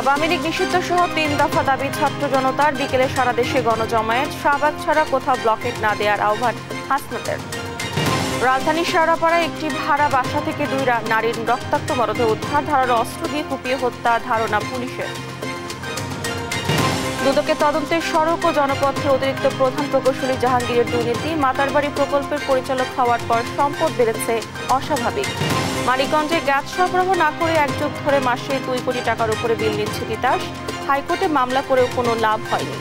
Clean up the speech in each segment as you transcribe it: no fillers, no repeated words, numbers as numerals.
আওয়ামী লীগ নিষিদ্ধ সহ ৩ দফা দাবি ছাত্র জনতার। বিকেলে সারা দেশে গণজমায়েত। শাহবাগ ছাড়া কোথাও ব্লকেট না দেওয়ার আহ্বান হাসনাতের। রাজধানীর শেওড়াপাড়ায় একটি ভাড়া বাসা থেকে 2 নারীর রক্তাক্ত মরদেহ উদ্ধার। ধারালো অস্ত্র দিয়ে কুপিয়ে হত্যা ধারণা পুলিশের। দুদকের তদন্তে সড়ক ও জনপথে অতিরিক্ত প্রধান প্রকৌশলী জাহাঙ্গীরের দুর্নীতি। মাতারবাড়ি প্রকল্পের পরিচালক হওয়ার পর সম্পদ বেড়েছে অস্বাভাবিক। মানিকগঞ্জে গ্যাস সরবরাহ না করে 1 যুগ ধরে মাসে 2 কোটি টাকার উপরে বিল নিচ্ছে তিতাস। হাইকোর্টে মামলা করেও কোনো লাভ হয়নি।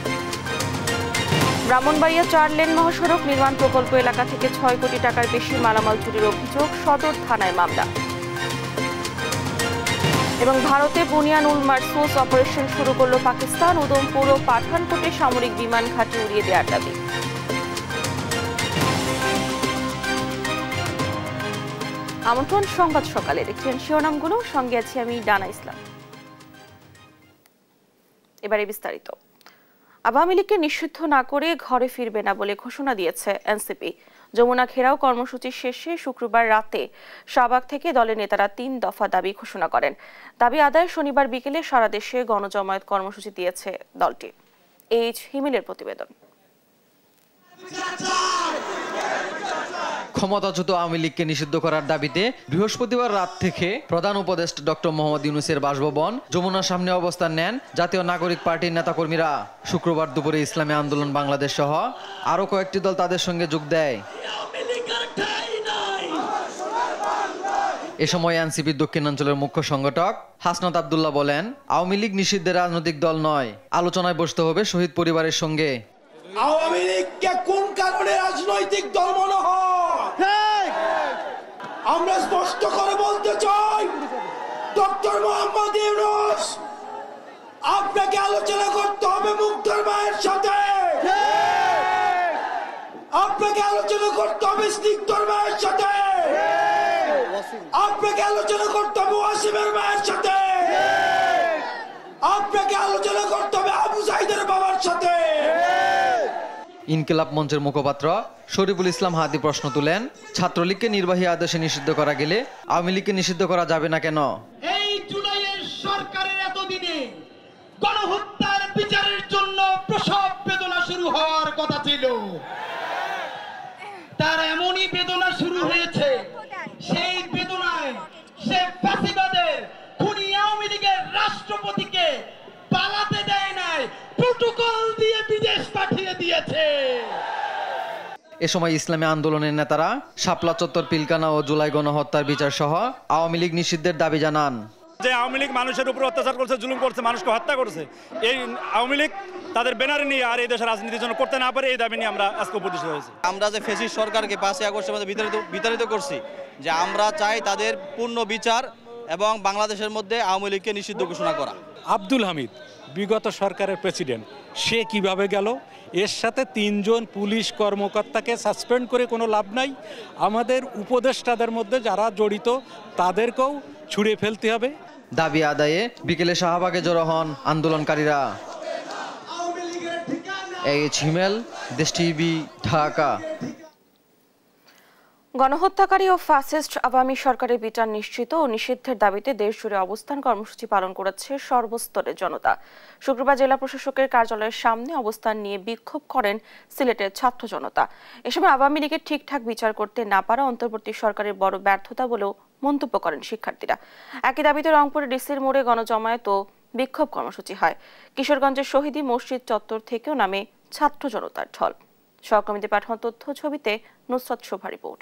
ব্রাহ্মণবাড়িয়া 4 লেন মহাসড়ক নির্মাণ প্রকল্প এলাকা থেকে 6 কোটি টাকার বেশি মালামাল চুরির অভিযোগ। সদর থানায় মামলা। এবং ভারতে বুনিয়ান উল মারসুস অপারেশন শুরু করল পাকিস্তান। উদমপুর ও পাঠানকোটে সামরিক বিমান ঘাঁটি উড়িয়ে দেওয়ার দাবি। আমন্ত্রণ সংবাদ সকালে। দেখছেন শিরোনামগুলো, সঙ্গে আছি আমি ডানা ইসলাম। এবারে বিস্তারিত। আওয়ামী লীগকে নিষিদ্ধ না করে ঘরে ফিরবে না বলে ঘোষণা দিয়েছে এনসিপি। যমুনা ঘেরাও কর্মসূচি শেষে শুক্রবার রাতে শাহবাগ থেকে দলের নেতারা 3 দফা দাবি ঘোষণা করেন। দাবি আদায়ে শনিবার বিকেলে সারা দেশে গণজমায়েত কর্মসূচি দিয়েছে দলটি। এইচ হিমেলের প্রতিবেদন। ক্ষমতাচ্যুত আওয়ামী লীগকে নিষিদ্ধ করার দাবিতে বৃহস্পতিবার রাত থেকে প্রধান উপদেষ্টা ডক্টর মোহাম্মদ ইউনূসের বাসভবন যমুনার সামনে অবস্থান নেন জাতীয় নাগরিক পার্টির নেতাকর্মীরা। শুক্রবার দুপুরে ইসলামী আন্দোলন বাংলাদেশ সহ আরও কয়েকটি দল তাদের সঙ্গে যোগ দেয়। এ সময় এনসিপির দক্ষিণাঞ্চলের মুখ্য সংগঠক হাসনাত আব্দুল্লাহ বলেন, আওয়ামী লীগ নিষিদ্ধের রাজনৈতিক দল নয়, আলোচনায় বসতে হবে শহীদ পরিবারের সঙ্গে। আওয়ামী লীগকে কোন কারণে রাজনৈতিক দল মনে হয় আমরা স্পষ্ট করে বলতে চাই, ডক্টর মোহাম্মদ ইউনূস আপনাকে আলোচনা করতে হবে মুগ্ধর মায়ের সাথে, আপনাকে আলোচনা করতে হবে স্নিগ্ধর মায়ের সাথে, আপনাকে আলোচনা করতে হবে ওয়াসিমের মায়ের সাথে, আপনাকে আলোচনা করতে হবে আবু সাইদের বাবার সাথে। ইনকিলাব মঞ্চের মুখপাত্র শরীফুল ইসলাম হাদি প্রশ্ন তুলেন, ছাত্রলীগকে নির্বাহী আদেশে নিষিদ্ধ করা গেলে আওয়ামী লীগকে নিষিদ্ধ করা যাবে না কেন? এই জুলাইয়ের সরকারের এতদিনে গণহত্যার বিচারের জন্য প্রসব বেদনা শুরু হওয়ার কথা ছিল, তার এমনই বেদনা শুরু হয়েছে। সেই বেদনায় সে ফ্যাসিবাদের খুনি আওয়ামী লীগের রাষ্ট্রপতিকে পালাতে দেয় নাই, প্রোটোকল দিয়ে বিদেশ পাঠিয়ে দিয়েছে। এ সময় ইসলামী আন্দোলনের নেতারা শাপলা চত্বর, পিলকানা ও জুলাই গণহত্যার বিচার সহ আওয়ামী লীগ নিষিদ্ধের দাবি জানান। যে আওয়ামী লীগ মানুষের উপর অত্যাচার করছে, জুলুম করছে, মানুষকে হত্যা করছে, এই আওয়ামী লীগ তাদের ব্যানারে নিয়ে আর এই দেশের রাজনীতির জন্য করতে না পারে, এই দাবি নিয়ে আমরা আজকে উপস্থিত হয়েছি। আমরা যে ফ্যাসিস্ট সরকারকে 5 আগস্টের মধ্যে বিতাড়িত করছি, যে আমরা চাই তাদের পূর্ণ বিচার এবং বাংলাদেশের মধ্যে আওয়ামী লীগকে নিষিদ্ধ ঘোষণা করা। আব্দুল হামিদ বিগত সরকারের প্রেসিডেন্ট, সে কিভাবে গেল? এর সাথে 3 জন পুলিশ কর্মকর্তাকে সাসপেন্ড করে কোনো লাভ নাই। আমাদের উপদেষ্টাদের মধ্যে যারা জড়িত তাদেরকেও ছুঁড়ে ফেলতে হবে। দাবি আদায়ে বিকেলে শাহবাগে জড়ো হন আন্দোলনকারীরা। এইচ হিমেল, দেশ টিভি, ঢাকা। গণহত্যাকারী ও ফ্যাসিস্ট আওয়ামী সরকারের বিচার নিশ্চিত ও নিষিদ্ধের দাবিতে দেশজুড়ে অবস্থান কর্মসূচি পালন করেছে সর্বস্তরের জনতা। শুক্রবার জেলা প্রশাসকের কার্যালয়ের সামনে অবস্থান নিয়ে বিক্ষোভ করেন সিলেটের ছাত্র জনতা। এ সময় আওয়ামী লীগের ঠিকঠাক বিচার করতে না পারা অন্তর্বর্তী সরকারের বড় ব্যর্থতা বলেও মন্তব্য করেন শিক্ষার্থীরা। একই দাবিতে রংপুরে ডিসির মোড়ে গণজমায়েত ও বিক্ষোভ কর্মসূচি হয়। কিশোরগঞ্জের শহীদী মসজিদ চত্বর থেকেও নামে ছাত্র জনতার ঢল। সহকর্মীদের পাঠানো তথ্য ছবিতে নুসরাত শোভা রিপোর্ট।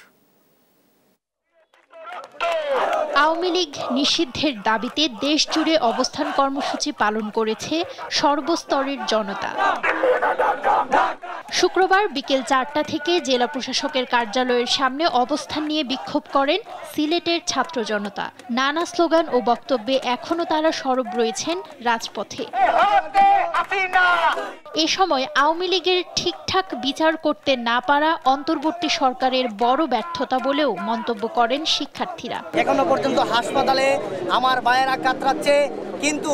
আওয়ামী লীগ নিষিদ্ধের দাবিতে দেশ জুড়ে অবস্থান কর্মসূচি পালন করেছে সর্বস্তরের জনতা। শুক্রবার বিকেল 4টা থেকে জেলা প্রশাসকের কার্যালয়ের সামনে অবস্থান নিয়ে বিক্ষোভ করেন সিলেটের ছাত্র জনতা। নানা স্লোগান ও বক্তব্যে এখনো তারা সরব রয়েছেন রাজপথে। এ সময় আওয়ামী লীগের ঠিকঠাক বিচার করতে না পারা অন্তর্বর্তী সরকারের বড় ব্যর্থতা বলেও মন্তব্য করেন শিক্ষার্থীরা। এখনো পর্যন্ত হাসপাতালে আমার ভাইয়েরা কাতরাচ্ছে, কিন্তু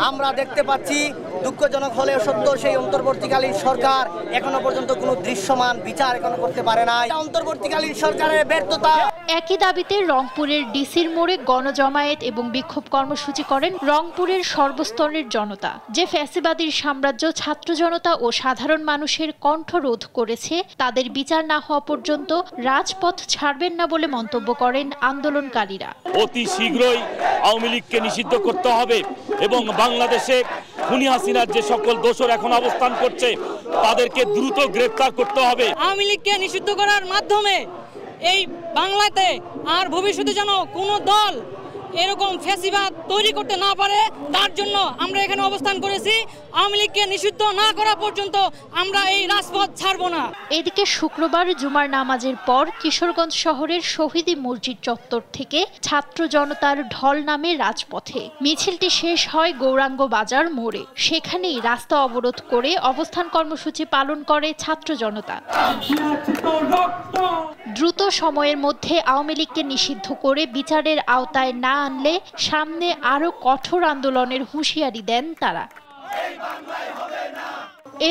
আমরা দেখতে পাচ্ছি দুঃখজনক হলেও সত্য, সেই অন্তর্বর্তীকালীন সরকার এখনো পর্যন্ত কোনো দৃশ্যমান বিচার এখনো করতে পারে না। অন্তর্বর্তীকালীন সরকারের ব্যর্থতা। একই দাবিতে রংপুরের ডিসির মোড়ে গণজমায়েত এবং বিক্ষোভ কর্মসূচি করেন রংপুরের সর্বস্তরের জনতা। যে ফ্যাসিবাদীর সাম্রাজ্য ছাত্র জনতা ও সাধারণ মানুষের কণ্ঠরোধ করেছে, তাদের বিচার না হওয়া পর্যন্ত রাজপথ ছাড়বেন না বলে মন্তব্য করেন আন্দোলনকারীরা। অতি শীঘ্রই আওয়ামী লীগকে নিষিদ্ধ করতে হবে এবং বাংলাদেশে খুনি হাসিনার যে সকল দোষর এখন অবস্থান করছে তাদেরকে দ্রুত গ্রেফতার করতে হবে। আওয়ামী লীগকে নিষিদ্ধ করার মাধ্যমে এই বাংলাতে আর ভবিষ্যতে যেন কোনো দল এরকম ফ্যাসিবাদ তৈরি করতে না পারে, তার জন্য আমরা এখানে অবস্থান করেছি। আওয়ামী লীগকে নিষিদ্ধ না করা পর্যন্ত আমরা এই রাজপথ ছাড়ব না। এদিকে শুক্রবার জুমার নামাজের পর কিশোরগঞ্জ শহরের শহীদি মসজিদ চত্বর থেকে ছাত্র জনতার ঢল নামে রাজপথে। মিছিলটি শেষ হয় গৌরাঙ্গ বাজার মোড়ে। সেখানেই রাস্তা অবরোধ করে অবস্থান কর্মসূচি পালন করে ছাত্র জনতা। দ্রুত সময়ের মধ্যে আওয়ামী লীগকে নিষিদ্ধ করে বিচারের আওতায় না আনলে সামনে আরো কঠোর আন্দোলনের হুঁশিয়ারি দেন তারা।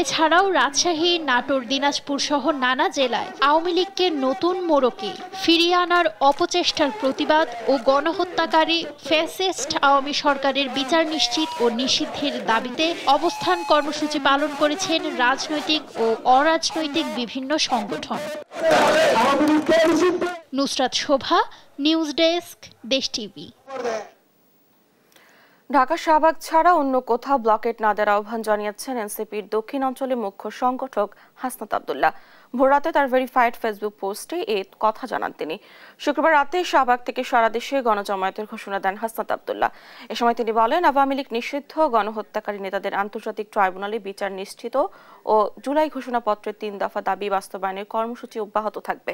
এছাড়াও রাজশাহী, নাটোর, দিনাজপুর সহ নানা জেলায় আওয়ামী লীগকে নতুন মোড়কে ফিরিয়ে আনার অপচেষ্টার প্রতিবাদ ও গণহত্যাকারী ফ্যাসিস্ট আওয়ামী সরকারের বিচার নিশ্চিত ও নিষিদ্ধের দাবিতে অবস্থান কর্মসূচি পালন করেছেন রাজনৈতিক ও অরাজনৈতিক বিভিন্ন সংগঠন। নুসরাত শোভা, নিউজ ডেস্ক, দেশ টিভি। ঢাকা শাহবাগ ছাড়া অন্য কোথাও ব্লকেট না দেওয়ার আহ্বান জানিয়েছেন এনসিপির দক্ষিণ অঞ্চলের মুখ্য সংগঠক হাসনাত আব্দুল্লাহ। ভোররাতে তার ভেরিফাইড ফেসবুক পোস্টে এই কথা জানান তিনি। শুক্রবার রাতে শাহবাগ থেকে সারা দেশে গণজমায়েতের ঘোষণা দেন হাসনাত আব্দুল্লাহ। এ সময় তিনি বলেন, আওয়ামী লীগ নিষিদ্ধ, গণহত্যাকারী নেতাদের আন্তর্জাতিক ট্রাইব্যুনালে বিচার নিশ্চিত ও জুলাই ঘোষণাপত্রের 3 দফা দাবি বাস্তবায়নের কর্মসূচি অব্যাহত থাকবে।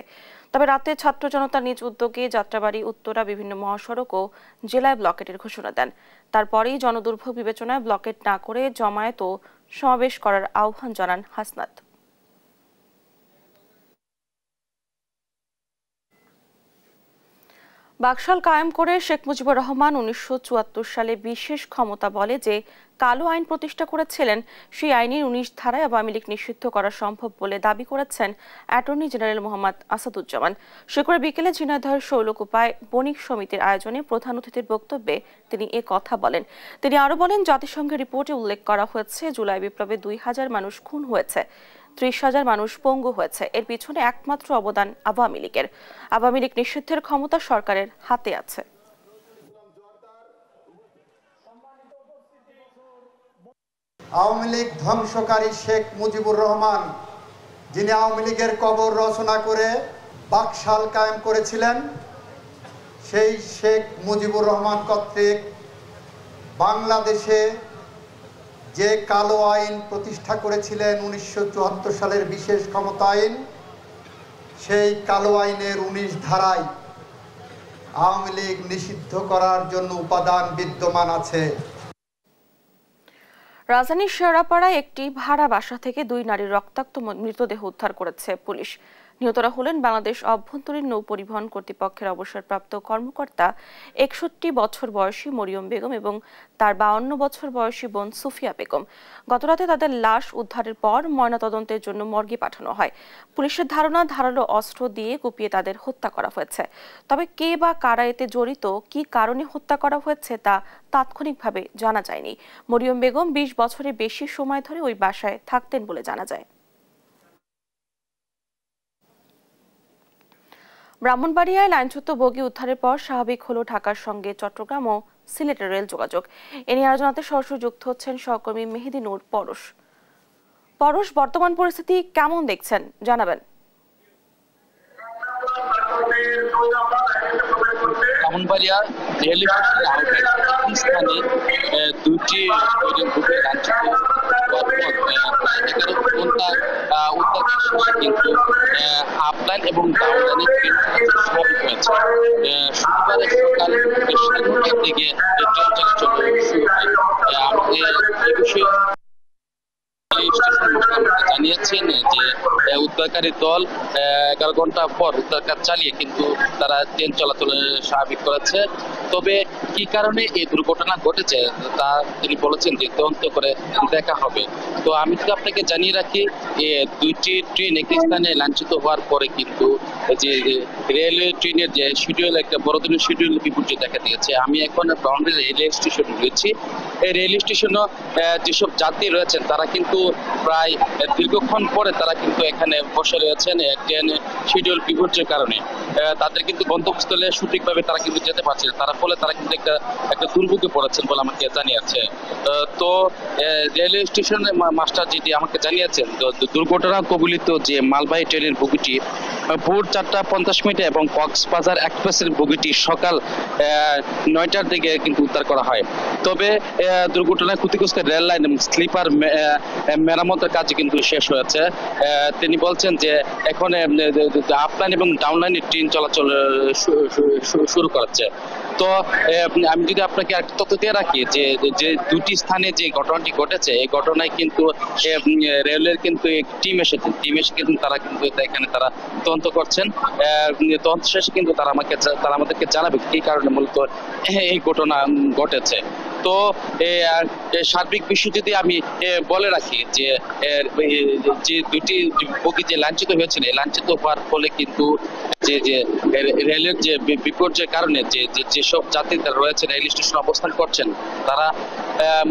তবে রাতে ছাত্র জনতা নিজ উদ্যোগে যাত্রাবাড়ি, উত্তরা, বিভিন্ন মহাসড়ক ও জেলায় ব্লকেটের ঘোষণা দেন। তারপরেই জনদুর্ভোগ বিবেচনায় ব্লকেট না করে জমায়েত ও সমাবেশ করার আহ্বান জানান হাসনাত। বাকশাল কায়েম করে শেখ মুজিবুর রহমান 1974 সালে বিশেষ ক্ষমতা বলে যে কালো আইন প্রতিষ্ঠা করেছিলেন, সেই আইনের 19 ধারায় আওয়ামী লীগ নিষিদ্ধ করা সম্ভব বলে দাবি করেছেন অ্যাটর্নি জেনারেল মোহাম্মদ আসাদুজ্জামান। শুক্রবার বিকেলে ঝিনাইদহের শৈলকুপায় বণিক সমিতির আয়োজনে প্রধান অতিথির বক্তব্যে তিনি এ কথা বলেন। তিনি আরো বলেন, জাতিসংঘের রিপোর্টে উল্লেখ করা হয়েছে জুলাই বিপ্লবে 2000 মানুষ খুন হয়েছে, 30,000 মানুষ পঙ্গু হয়েছে। এর পিছনে একমাত্র অবদান আওয়ামী লীগের। আওয়ামী লীগ নিষিদ্ধের ক্ষমতা সরকারের হাতে আছে। আওয়ামী লীগ ধ্বংসকারী শেখ মুজিবুর রহমান, যিনি আওয়ামী লীগের কবর রচনা করে বাকশাল কায়েম করেছিলেন, সেই শেখ মুজিবুর রহমান কর্তৃক বাংলাদেশে যে কালো আইন প্রতিষ্ঠা করেছিলেন 1974 সালের বিশেষ ক্ষমতা আইন, সেই কালো আইনের 19 ধারায় আওয়ামী লীগ নিষিদ্ধ করার জন্য উপাদান বিদ্যমান আছে। রাজধানীর শেওড়াপাড়ায় একটি ভাড়া বাসা থেকে 2 নারীর রক্তাক্ত মৃতদেহ উদ্ধার করেছে পুলিশ। নিহতরা হলেন বাংলাদেশ অভ্যন্তরীণ নৌ পরিবহন কর্তৃপক্ষের অবসরপ্রাপ্ত কর্মকর্তা 61 বছর বয়সী মরিয়ম বেগম এবং তার 52 বছর বয়সী বোন সুফিয়া বেগম। গতরাতে তাদের লাশ উদ্ধারের পর ময়নাতদন্তের জন্য মর্গে পাঠানো হয়। পুলিশের ধারণা, ধারালো অস্ত্র দিয়ে কুপিয়ে তাদের হত্যা করা হয়েছে। তবে কে বা কারা এতে জড়িত, কি কারণে হত্যা করা হয়েছে তা তাৎক্ষণিকভাবে জানা যায়নি। মরিয়ম বেগম 20 বছরের বেশি সময় ধরে ওই বাসায় থাকতেন বলে জানা যায়। ব্রাহ্মণবাড়িয়ায় লাইনচ্যুত বগি উদ্ধারের পর স্বাভাবিক হলো ঢাকার সঙ্গে চট্টগ্রাম ও সিলেটের রেল যোগাযোগ। এ নিয়ে আলোচনাতে সরাসরি যুক্ত হচ্ছেন সহকর্মী মেহেদি নূর পরশ। পরশ, বর্তমান পরিস্থিতি কেমন দেখছেন জানাবেন? ব্রাহ্মণবাড়িয়া রেল স্টেশনের আওতায় স্থানে 2টি গ্রুপে লাইনচ্যুত 11 ঘন্টা উদ্ধার শেষে কিন্তু আপলাইন এবং ডাউনলাইনে ট্রেন স্বাভাবিক হয়েছে। শুক্রবার সকাল 9টার দিকে ট্রেন চলাচল শুরু হয়। আমাদের এই বিষয়ে জানিয়েছেন যে উদ্ধারকারী দল 11 ঘন্টা পর উদ্ধার কাজ চালিয়ে কিন্তু তারা ট্রেন চলাচল স্বাভাবিক করেছে। তবে কি কারণে এই দুর্ঘটনা ঘটেছে তা তিনি বলেছেন যে তদন্ত করে দেখা হবে। তো আমি তো আপনাকে জানিয়ে রাখি, দুইটি ট্রেন একই স্থানে লাঞ্ছিত হওয়ার পরে কিন্তু যে রেলওয়ে ট্রেনের যে শিডিউল, একটা বড় ধরনের শিডিউল বিপর্যয় দেখা দিয়েছে। আমি এখন বাউন্ডারি রেলওয়ে স্টেশনে রয়েছি। এই রেল স্টেশনে যেসব যাত্রী রয়েছেন তারা কিন্তু প্রায় দীর্ঘক্ষণ পরে তারা কিন্তু এখানে বসে রয়েছেন ট্রেন শিডিউল বিপর্যয়ের কারণে। তাদের কিন্তু গন্তব্যস্থলে সঠিকভাবে তারা কিন্তু যেতে পারছে না, তার ফলে তারা কিন্তু একটা দুর্ভোগে পড়েছেন বলে আমাকে জানিয়েছে। তো রেলওয়ে স্টেশনের মাস্টার যেটি আমাকে জানিয়েছেন, দুর্ঘটনা কবলিত যে মালবাহী ট্রেনের বগিটি ভোর 4:50 এবং কক্সবাজার এক্সপ্রেসের বগিটি সকাল 9টার দিকে কিন্তু উদ্ধার করা হয়। তবে দুর্ঘটনায় ক্ষতিগ্রস্ত রেল লাইন এবং স্লিপার মেরামতের কাজ কিন্তু শেষ হয়েছে। তিনি বলছেন যে এখন আপ লাইন এবং ডাউন লাইনের ট্রেন চলাচল শুরু করেছে। তো আমি যদি আপনাকে একটা তথ্য দিয়ে রাখি যে দুটি স্থানে যে ঘটনাটি ঘটেছে, এই ঘটনায় কিন্তু রেলের কিন্তু টিম এসে কিন্তু তারা কিন্তু এখানে তারা তদন্ত করছেন। তদন্ত শেষে কিন্তু তারা আমাদেরকে জানাবে কি কারণে মূলত এই ঘটনা ঘটেছে। তো সার্বিক বিষয় যদি আমি বলে রাখি যে দুটি বগি যে লাঞ্ছিত হয়েছিল, লাঞ্ছিত হওয়ার ফলে কিন্তু যে রেলের যে বিপর্যয়ের কারণে যেসব যাত্রীরা রয়েছে রেল স্টেশনে অবস্থান করছেন, তারা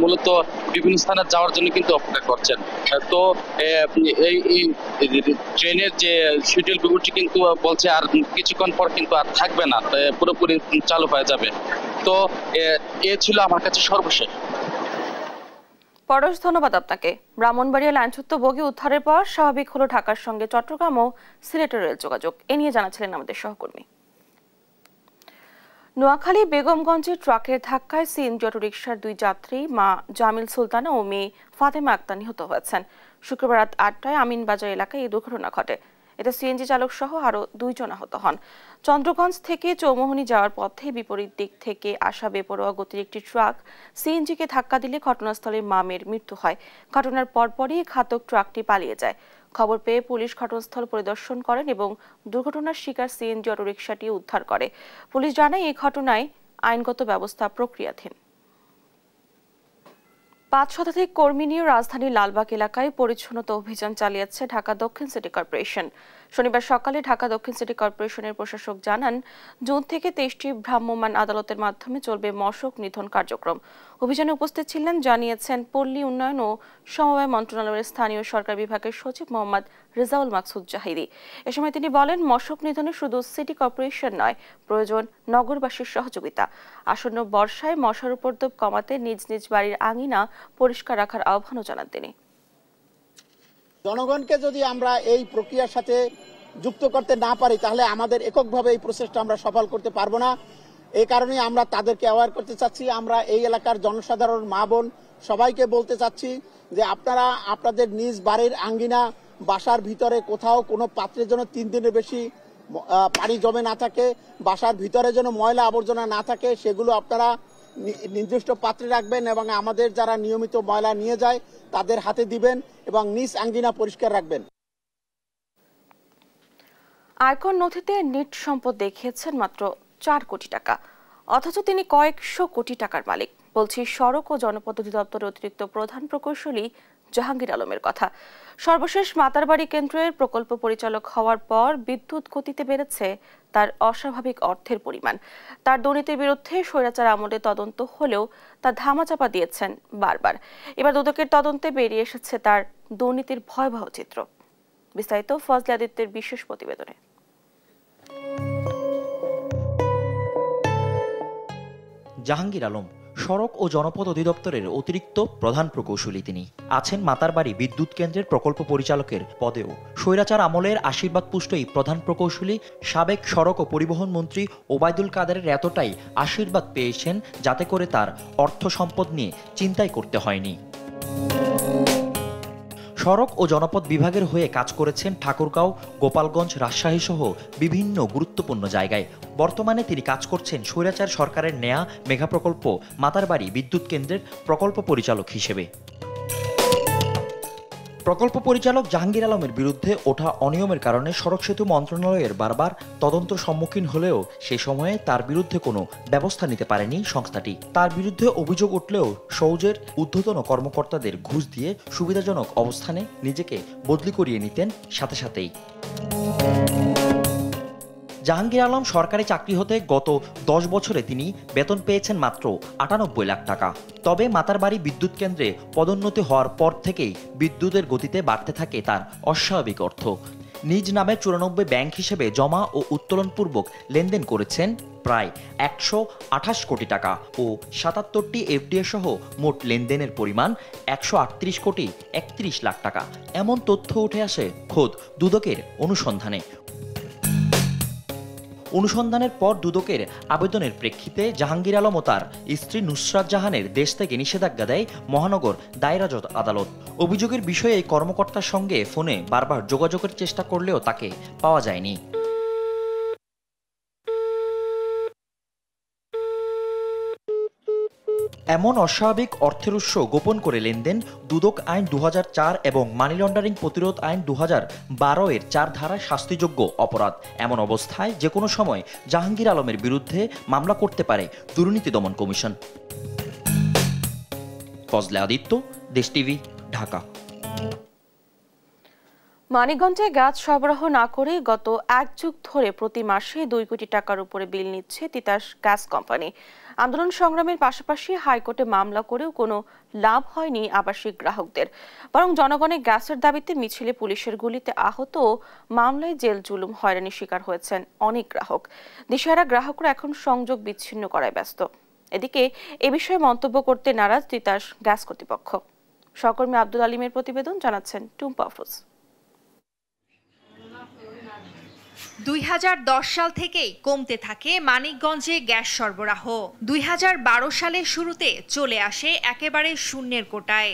মূলত বিভিন্ন স্থানে যাওয়ার জন্য কিন্তু অপেক্ষা করছেন। তো এই ট্রেনের যে শিডিউল বিপর্যয় কিন্তু বলছে আর কিছুক্ষণ পর কিন্তু আর থাকবে না, পুরোপুরি চালু হয়ে যাবে। তো এ ছিল আমার কাছে সর্বশেষ। পরশ, ধন্যবাদ আপনাকে। ব্রাহ্মণবাড়িয়া লাইনচ্যুত বগি উদ্ধারের পর স্বাভাবিক হলো ঢাকার সঙ্গে চট্টগ্রাম ও সিলেটের রেল যোগাযোগ। এ নিয়ে জানাচ্ছিলেন আমাদের সহকর্মী। নোয়াখালী বেগমগঞ্জে ট্রাকের ধাক্কায় সিএনজি অটোরিকশার 2 যাত্রী মা জামিল সুলতানা ও মেয়ে ফাতেমা আক্তার নিহত হয়েছেন। শুক্রবার রাত 8টায় আমিনবাজার এলাকায় এই দুর্ঘটনা ঘটে। এতে সিএনজি চালক সহ আরো 2 জন আহত হন। চন্দ্রগঞ্জ থেকে চৌমুহনী যাওয়ার পথে বিপরীত দিক থেকে আসা বেপরোয়া গতির একটি ট্রাক সিএনজিকে ধাক্কা দিলে ঘটনাস্থলে মামের মৃত্যু হয়। ঘটনার পরপরই ঘাতক ট্রাকটি পালিয়ে যায়। খবর পেয়ে পুলিশ ঘটনাস্থল পরিদর্শন করেন এবং দুর্ঘটনার শিকার সিএনজি অটোরিকশাটি উদ্ধার করে। পুলিশ জানায় এই ঘটনায় আইনগত ব্যবস্থা প্রক্রিয়াধীন। 5 শতাধিক কর্মী নিয়ে রাজধানীর লালবাগ এলাকায় পরিচ্ছন্নতা অভিযান চালিয়েছে ঢাকা দক্ষিণ সিটি কর্পোরেশন। শনিবার সকালে ঢাকা দক্ষিণ সিটি কর্পোরেশনের প্রশাসক জানান, জুন থেকে 23টি ভ্রাম্যমাণ আদালতের মাধ্যমে চলবে মশক নিধন কার্যক্রম। অভিযানে উপস্থিত ছিলেন জানিয়েছেন পল্লী উন্নয়ন ও সমবায় মন্ত্রণালয়ের স্থানীয় সরকার বিভাগের সচিব মোহাম্মদ রেজাউল মাকসুদ জাহিদি। এ সময় তিনি বলেন, মশক নিধনে শুধু সিটি কর্পোরেশন নয়, প্রয়োজন নগরবাসীর সহযোগিতা। আসন্ন বর্ষায় মশার উপদ্রব কমাতে নিজ নিজ বাড়ির আঙিনা পরিষ্কার রাখার আহ্বানও জানান তিনি। জনগণকে যদি আমরা এই প্রক্রিয়ার সাথে যুক্ত করতে না পারি, তাহলে আমাদের এককভাবে এই প্রসেসটা আমরা সফল করতে পারবো না। এই কারণে আমরা তাদেরকে অ্যাওয়ার করতে চাচ্ছি। আমরা এই এলাকার জনসাধারণ মা বোন সবাইকে বলতে চাচ্ছি যে আপনারা আপনাদের নিজ বাড়ির আঙ্গিনা, বাসার ভিতরে কোথাও কোনো পাত্রের জন্য 3 দিনের বেশি পানি জমে না থাকে, বাসার ভিতরে যেন ময়লা আবর্জনা না থাকে, সেগুলো আপনারা নির্দিষ্ট পাত্রে রাখবেন এবং আমাদের যারা নিয়মিত ময়লা নিয়ে যায় তাদের হাতে দিবেন এবং নিজ আঙ্গিনা পরিষ্কার রাখবেন। আয়কর নথিতে নেট সম্পদ দেখিয়েছেন মাত্র 4 কোটি টাকা, অথচ তিনি কয়েকশো কোটি টাকার মালিক। বলছি সড়ক ও জনপথ অধিদপ্তরের অতিরিক্ত প্রধান প্রকৌশলী জাহাঙ্গীর আলমের কথা। সর্বশেষ মাতারবাড়ি কেন্দ্রের প্রকল্প পরিচালক হওয়ার পর বিদ্যুৎ গতিতে বেড়েছে তার অস্বাভাবিক অর্থের পরিমাণ। তার দুর্নীতির বিরুদ্ধে স্বৈরাচার আমলে তদন্ত হলেও তা ধামাচাপা দিয়েছেন বারবার। এবার দুদকের তদন্তে বেরিয়ে এসেছে তার দুর্নীতির ভয়াবহ চিত্র। বিস্তারিত ফজলে আদিত্যের বিশেষ প্রতিবেদনে। জাহাঙ্গীর আলম সড়ক ও জনপথ অধিদপ্তরের অতিরিক্ত প্রধান প্রকৌশলী। তিনি আছেন মাতারবাড়ি বিদ্যুৎ কেন্দ্রের প্রকল্প পরিচালকের পদেও। স্বৈরাচার আমলের আশীর্বাদ পুষ্ট এই প্রধান প্রকৌশলী সাবেক সড়ক ও পরিবহন মন্ত্রী ওবায়দুল কাদেরের এতটাই আশীর্বাদ পেয়েছেন যাতে করে তার অর্থ সম্পদ নিয়ে চিন্তাই করতে হয়নি। সড়ক ও জনপথ বিভাগের হয়ে কাজ করেছেন ঠাকুরগাঁও, গোপালগঞ্জ, রাজশাহী সহ বিভিন্ন গুরুত্বপূর্ণ জায়গায়। বর্তমানে তিনি কাজ করছেন স্বৈরাচার সরকারের নেয়া মেগা প্রকল্প মাতারবাড়ি বিদ্যুৎ কেন্দ্রের প্রকল্প পরিচালক হিসেবে। প্রকল্প পরিচালক জাহাঙ্গীর আলমের বিরুদ্ধে ওঠা অনিয়মের কারণে সড়ক সেতু মন্ত্রণালয়ের বারবার তদন্তের সম্মুখীন হলেও সেই সময়ে তার বিরুদ্ধে কোনো ব্যবস্থা নিতে পারেনি সংস্থাটি। তার বিরুদ্ধে অভিযোগ উঠলেও সৌজের ঊর্ধ্বতন কর্মকর্তাদের ঘুষ দিয়ে সুবিধাজনক অবস্থানে নিজেকে বদলি করিয়ে নিতেন সাথে সাথেই। জাহাঙ্গীর আলম সরকারি চাকরি হতে গত 10 বছরে তিনি বেতন পেয়েছেন মাত্র 98 লাখ টাকা। তবে মাতারবাড়ি বিদ্যুৎ কেন্দ্রে পদোন্নতি হওয়ার পর থেকেই বিদ্যুতের গতিতে বাড়তে থাকে তার অস্বাভাবিক অর্থ। নিজ নামে 94 ব্যাংক হিসেবে জমা ও উত্তোলনপূর্বক লেনদেন করেছেন প্রায় 128 কোটি টাকা ও 77টি এফডিএ সহ মোট লেনদেনের পরিমাণ 138 কোটি 31 লাখ টাকা। এমন তথ্য উঠে আসে খোদ দুদকের অনুসন্ধানে। অনুসন্ধানের পর দুদকের আবেদনের প্রেক্ষিতে জাহাঙ্গীর আলম ও তার স্ত্রী নুসরাত জাহানের দেশ থেকে নিষেধাজ্ঞা দেয় মহানগর দায়রা জজ আদালত। অভিযোগের বিষয়ে এই কর্মকর্তার সঙ্গে ফোনে বারবার যোগাযোগের চেষ্টা করলেও তাকে পাওয়া যায়নি। এমন অস্বাভাবিক অর্থের উৎস গোপন করে লেনদেন দুদক আইন 2004 এবং মানি লন্ডারিং প্রতিরোধ আইন 2012 এর 4 ধারায় শাস্তিযোগ্য অপরাধ। এমন অবস্থায় যে কোনো সময় জাহাঙ্গীর আলমের বিরুদ্ধে মামলা করতে পারে দুর্নীতি দমন কমিশন। ফজলে আদিত্য, দেশ টিভি, ঢাকা। মানিকগঞ্জে গ্যাস সরবরাহ না করে গত 1 যুগ ধরে প্রতি মাসে 2 কোটি টাকার উপরে বিল নিচ্ছে তিতাস গ্যাস কোম্পানি। আন্দোলন সংগ্রামের পাশাপাশি হাইকোর্টে মামলা করেও কোনো লাভ হয়নি আবাসিক গ্রাহকদের, বরং জনগণের গ্যাসের দাবিতে মিছিলে পুলিশের গুলিতে আহত, মামলায় জেল জুলুম হয়রানির শিকার হয়েছেন অনেক গ্রাহক। দিশেহারা গ্রাহকরা এখন সংযোগ বিচ্ছিন্ন করায় ব্যস্ত। এদিকে এ বিষয়ে মন্তব্য করতে নারাজ তিতাস গ্যাস কর্তৃপক্ষ। সহকর্মী আব্দুল আলিমের প্রতিবেদন, জানাচ্ছেন টুম্পা আফরোজ। 2010 সাল থেকেই কমতে থাকে মানিকগঞ্জে গ্যাস সরবরাহ। 2012 সালের শুরুতে চলে আসে একেবারে শূন্যের কোটায়।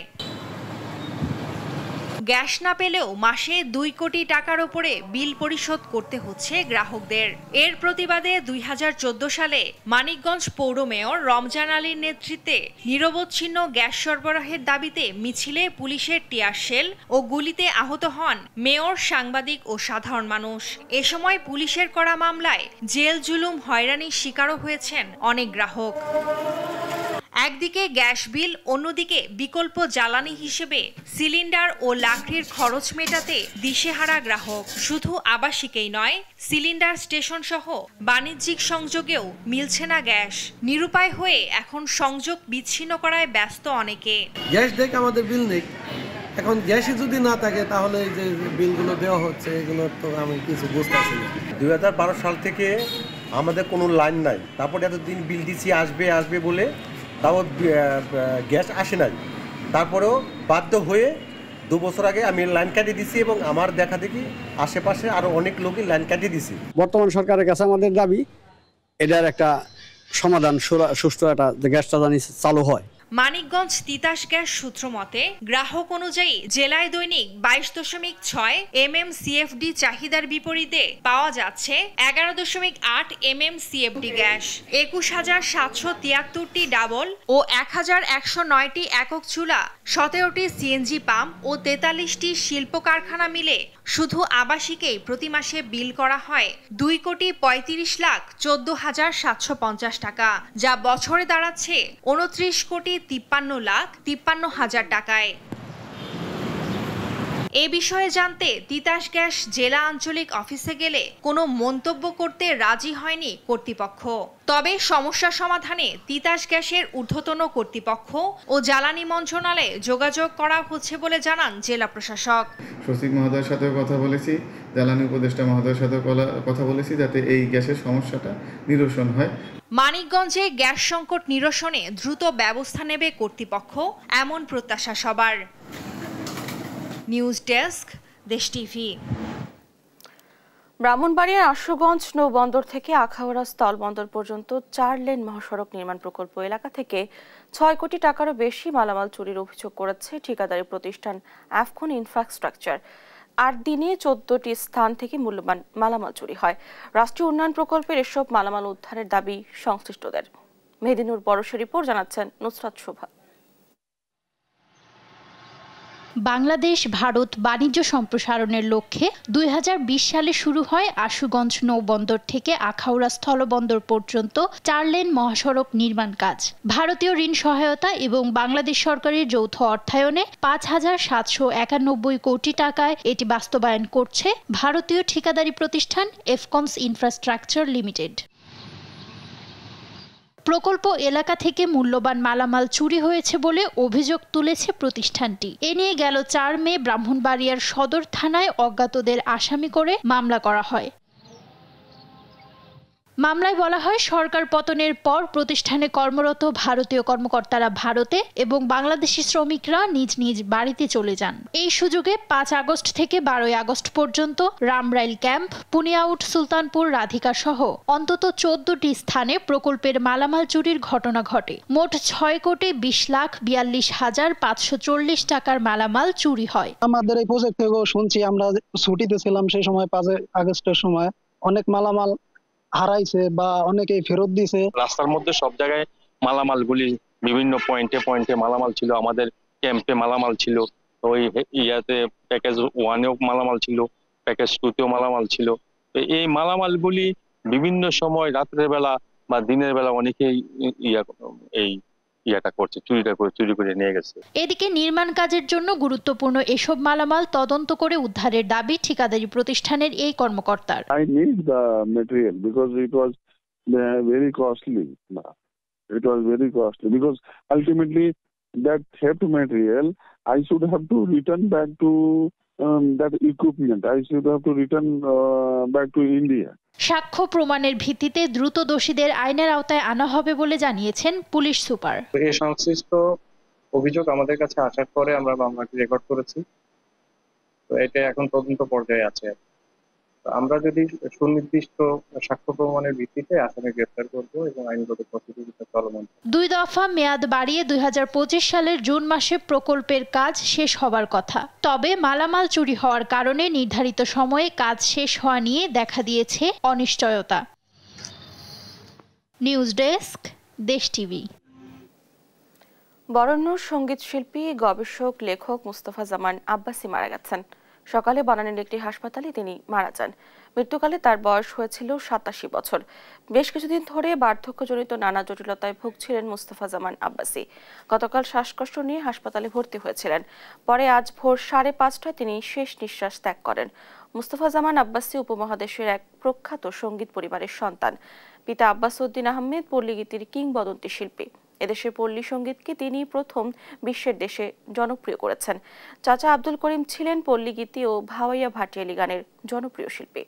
গ্যাস না পেলেও মাসে 2 কোটি টাকার উপরে বিল পরিশোধ করতে হচ্ছে গ্রাহকদের। এর প্রতিবাদে 2014 সালে মানিকগঞ্জ পৌর মেয়র রমজান আলীর নেতৃত্বে নিরবচ্ছিন্ন গ্যাস সরবরাহের দাবিতে মিছিলে পুলিশের টিয়ার শেল ও গুলিতে আহত হন মেয়র, সাংবাদিক ও সাধারণ মানুষ। এ সময় পুলিশের করা মামলায় জেল জুলুম হয়রানির শিকারও হয়েছেন অনেক গ্রাহক। একদিকে গ্যাস বিল, অন্যদিকে বিকল্প জ্বালানি হিসেবে সিলিন্ডার ও লাকড়ির খরচ মেটাতে দিশেহারা গ্রাহক। শুধু আবাসিকেই নয়, সিলিন্ডার স্টেশন সহ বাণিজ্যিক সংযোগেও মিলছে না গ্যাস। নিরুপায় হয়ে এখন সংযোগ বিচ্ছিন্ন করায় ব্যস্ত অনেকে। গ্যাস দেখ, আমাদের বিল নেই। এখন গ্যাসই যদি না থাকে তাহলে এই যে বিলগুলো দেওয়া হচ্ছে, এগুলো তো আমি কিছু বুঝতেছি না। 2012 সাল থেকে আমাদের কোনো লাইন নাই, তারপরে এতদিন বিল দিচ্ছি আসবে বলে, তাও গ্যাস আসে নাই। তারপরেও বাধ্য হয়ে 2 বছর আগে আমি লাইন কাটিয়ে দিছি এবং আমার দেখা দেখি আশেপাশে আরও অনেক লোকই লাইন কাটিয়ে দিছি। বর্তমান সরকারের কাছে আমাদের দাবি, এটার একটা সমাধান, সুষ্ঠু একটা গ্যাসটা জানি চালু হয়। মানিকগঞ্জ তিতাস গ্যাস সূত্র মতে, গ্রাহক অনুযায়ী জেলায় দৈনিক 22.6 mmCFD চাহিদার বিপরীতে পাওয়া যাচ্ছে 11.8 mmCFD গ্যাস। 21,773টি ডাবল ও 1,109টি একক চুলা, 17টি সিএনজি পাম্প ও 43টি শিল্প কারখানা মিলে শুধু আবাসিকেই প্রতি মাসে বিল করা হয় 2,35,14,750 টাকা, যা বছরে দাঁড়াচ্ছে 29,53,53,000 টাকায়। এ বিষয়ে জানতে তিতাস গ্যাস জেলা আঞ্চলিক অফিসে গেলে কোনো মন্তব্য করতে রাজি হয়নি কর্তৃপক্ষ। তবে সমস্যা সমাধানে তিতাস গ্যাসের ঊর্ধ্বতন কর্তৃপক্ষ ও জ্বালানি মন্ত্রণালয়ে যোগাযোগ করা হচ্ছে বলে জানান জেলা প্রশাসক। সচিব মহোদয়ের সাথেও কথা বলেছি, জ্বালানি উপদেষ্টা মহোদয়ের সাথেও কথা বলেছি, যাতে এই গ্যাসের সমস্যাটা নিরসন হয়। মানিকগঞ্জে গ্যাস সংকট নিরসনে দ্রুত ব্যবস্থা নেবে কর্তৃপক্ষ, এমন প্রত্যাশা সবার। নিউজ ডেস্ক, দেশ টিভি। ব্রাহ্মণবাড়িয়ার আশুগঞ্জ নৌবন্দর থেকে আখাউড়া স্থলবন্দর পর্যন্ত 4 লেন মহাসড়ক নির্মাণ প্রকল্প এলাকা থেকে 6 কোটি টাকারও বেশি মালামাল চুরির অভিযোগ করেছে ঠিকাদারি প্রতিষ্ঠান আফকন ইনফ্রাস্ট্রাকচার। 8 দিনে 14টি স্থান থেকে মূল্যবান মালামাল চুরি হয়। রাষ্ট্রীয় উন্নয়ন প্রকল্পের এসব মালামাল উদ্ধারের দাবি সংশ্লিষ্টদের। মেহেদিনুর বরসের রিপোর্ট, জানাচ্ছেন নুসরাত শোভা। বাংলাদেশ ভারত বাণিজ্য সম্প্রসারণের লক্ষ্যে 2020 সালে শুরু হয় আশুগঞ্জ নৌবন্দর থেকে আখাউড়া স্থলবন্দর পর্যন্ত 4 লেন মহাসড়ক নির্মাণ কাজ। ভারতীয় ঋণ সহায়তা এবং বাংলাদেশ সরকারের যৌথ অর্থায়নে 5,791 কোটি টাকায় এটি বাস্তবায়ন করছে ভারতীয় ঠিকাদারি প্রতিষ্ঠান এফকনস ইনফ্রাস্ট্রাকচার লিমিটেড। প্রকল্প এলাকা থেকে মূল্যবান মালামাল চুরি হয়েছে বলে অভিযোগ তুলেছে প্রতিষ্ঠানটি। এ নিয়ে গেল 4 মে ব্রাহ্মণবাড়িয়ার সদর থানায় অজ্ঞাতদের আসামি করে মামলা করা হয়। মামলায় বলা হয়, সরকার পতনের পর প্রতিষ্ঠানে কর্মরত ভারতীয় কর্মকর্তারা ভারতে এবং বাংলাদেশি শ্রমিকরা নিজ নিজ বাড়িতে চলে যান। এই সুযোগে 5 আগস্ট থেকে 12 আগস্ট পর্যন্ত রামরাইল ক্যাম্প, পুনিয়াউট, সুলতানপুর, রাধিকা সহ অন্তত 14টি স্থানে প্রকল্পের মালামাল চুরির ঘটনা ঘটে। মোট 6,42,42,540 টাকার মালামাল চুরি হয়। আমাদের এই প্রজেক্ট থেকেও শুনছি, আমরা ছুটিতে ছিলাম সেই সময় 5 আগস্টের সময় অনেক মালামাল হারাইছে বা অনেকেই ফেরত দিয়েছে। রাস্তার মধ্যে সব জায়গায় মালামালগুলি বিভিন্ন পয়েন্টে পয়েন্টে মালামাল ছিল, আমাদের ক্যাম্পে মালামাল ছিল, ওই ইয়াতে প্যাকেজ 1-এও মালামাল ছিল, প্যাকেজ 2-তেও মালামাল ছিল। তো এই মালামালগুলি বিভিন্ন সময় রাতের বেলা বা দিনের বেলা অনেকেই ইয়াটা করছে, চুরি করে নিয়ে গেছে। এদিকে নির্মাণ কাজের জন্য গুরুত্বপূর্ণ এসব মালামাল তদন্ত করে উদ্ধারের দাবি ঠিকাদারি প্রতিষ্ঠানের এই কর্মকর্তার। I need the material because it was very costly. It was very costly because ultimately that theft material I should have to return back to that equipment. I should have to return back to India. সাক্ষ্য প্রমাণের ভিত্তিতে দ্রুত দোষীদের আইনের আওতায় আনা হবে বলে জানিয়েছেন পুলিশ সুপার। এই সংশ্লিষ্ট অভিযোগ আমাদের কাছে আসার পরে আমরা মামলাটি রেকর্ড করেছি। তো এটা এখন তদন্ত পর্যায়ে আছে। আমরা যদি সুনির্দিষ্ট সাক্ষ্য প্রমাণের ভিত্তিতে আসামি গ্রেফতার করব এবং আইনগত প্রতিযোগিতা চলমান। 2 দফা মেয়াদ বাড়িয়ে 2025 সালের জুন মাসে প্রকল্পের কাজ শেষ হবার কথা। তবে মালামাল চুরি হওয়ার কারণে নির্ধারিত সময়ে কাজ শেষ হওয়া নিয়ে দেখা দিয়েছে অনিশ্চয়তা। নিউজ ডেস্ক, দেশ টিভি। বরেণ্য সঙ্গীত শিল্পী, গবেষক, লেখক মুস্তাফা জামান আব্বাসী মারা গেছেন। সকালে বনানীর একটি হাসপাতালে তিনি মারা যান। মৃত্যুকালে তার বয়স হয়েছিল 87 বছর। বেশ কিছুদিন ধরে বার্ধক্যজনিত নানা জটিলতায় ভুগছিলেন মুস্তাফা জামান আব্বাসী। গতকাল শ্বাসকষ্ট নিয়ে হাসপাতালে ভর্তি হয়েছিলেন। পরে আজ ভোর 5:30টায় তিনি শেষ নিঃশ্বাস ত্যাগ করেন। মুস্তাফা জামান আব্বাসী উপমহাদেশের এক প্রখ্যাত সঙ্গীত পরিবারের সন্তান। পিতা আব্বাস উদ্দিন আহমেদ পল্লীগীতির কিংবদন্তি শিল্পী। এদেশের পল্লী সঙ্গীতকে তিনি প্রথম বিশ্বের দেশে জনপ্রিয় করেছেন। চাচা আব্দুল করিম ছিলেন পল্লীগীতি ও ভাওয়াইয়া ভাটিয়ালি গানের জনপ্রিয় শিল্পী।